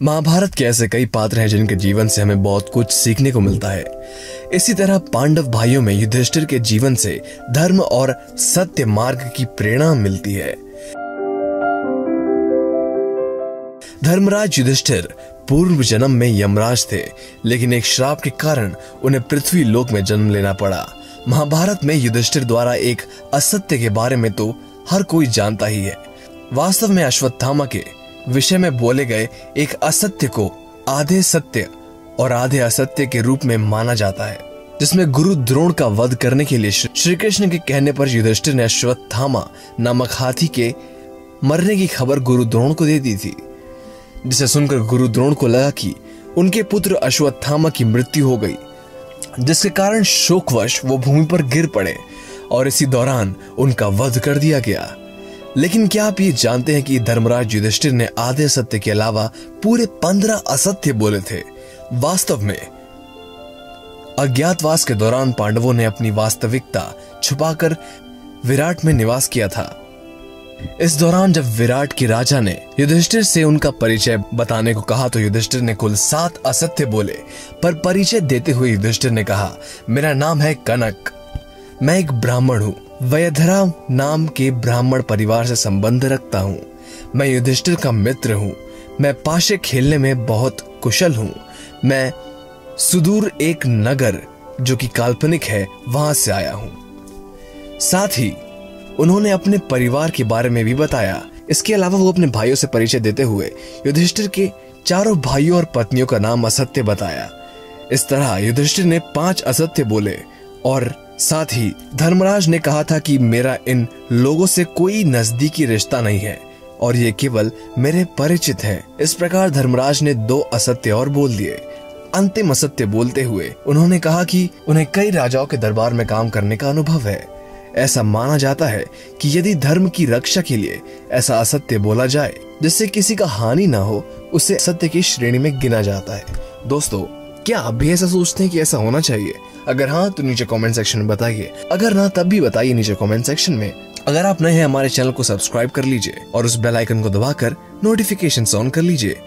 महाभारत के ऐसे कई पात्र हैं जिनके जीवन से हमें बहुत कुछ सीखने को मिलता है। इसी तरह पांडव भाइयों में युधिष्ठिर के जीवन से धर्म और सत्य मार्ग की प्रेरणा मिलती है। धर्मराज युधिष्ठिर पूर्व जन्म में यमराज थे, लेकिन एक श्राप के कारण उन्हें पृथ्वी लोक में जन्म लेना पड़ा। महाभारत में युधिष्ठिर द्वारा एक असत्य के बारे में तो हर कोई जानता ही है। वास्तव में अश्वत्थामा के विषय में बोले गए एक असत्य को आधे सत्य और आधे असत्य के रूप में माना जाता है, जिसमें गुरु द्रोण का वध करने के लिए श्री कृष्ण के कहने पर युधिष्ठिर ने अश्वत्थामा नामक हाथी के मरने की खबर गुरु द्रोण को दे दी थी, जिसे सुनकर गुरु द्रोण को लगा कि उनके पुत्र अश्वत्थामा की मृत्यु हो गई, जिसके कारण शोकवश वो भूमि पर गिर पड़े और इसी दौरान उनका वध कर दिया गया। लेकिन क्या आप ये जानते हैं कि धर्मराज युधिष्ठिर ने आधे सत्य के अलावा पूरे 15 असत्य बोले थे। वास्तव में अज्ञातवास के दौरान पांडवों ने अपनी वास्तविकता छुपाकर विराट में निवास किया था। इस दौरान जब विराट के राजा ने युधिष्ठिर से उनका परिचय बताने को कहा तो युधिष्ठिर ने कुल 7 असत्य बोले, पर परिचय देते हुए युधिष्ठिर ने कहा, मेरा नाम है कनक, मैं एक ब्राह्मण हूँ, वयधरा नाम के ब्राह्मण परिवार से संबंध रखता हूँ, मैं युधिष्ठिर का मित्र हूँ, मैं पाशे खेलने में बहुत कुशल हूँ, मैं सुदूर एक नगर जो कि काल्पनिक है वहां से आया हूँ। साथ ही उन्होंने अपने परिवार के बारे में भी बताया। इसके अलावा वो अपने भाइयों से परिचय देते हुए युधिष्ठिर के चारों भाइयों और पत्नियों का नाम असत्य बताया। इस तरह युधिष्ठिर ने 5 असत्य बोले और साथ ही धर्मराज ने कहा था कि मेरा इन लोगों से कोई नजदीकी रिश्ता नहीं है और ये केवल मेरे परिचित हैं। इस प्रकार धर्मराज ने 2 असत्य और बोल दिए। अंतिम असत्य बोलते हुए उन्होंने कहा कि उन्हें कई राजाओं के दरबार में काम करने का अनुभव है। ऐसा माना जाता है कि यदि धर्म की रक्षा के लिए ऐसा असत्य बोला जाए जिससे किसी का हानि ना हो, उसे सत्य की श्रेणी में गिना जाता है। दोस्तों, क्या आप भी ऐसा सोचते हैं कि ऐसा होना चाहिए? अगर हाँ तो नीचे कमेंट सेक्शन में बताइए, अगर ना तब भी बताइए नीचे कमेंट सेक्शन में। अगर आप नए हैं हमारे चैनल को सब्सक्राइब कर लीजिए और उस बेल आइकन को दबाकर नोटिफिकेशन ऑन कर लीजिए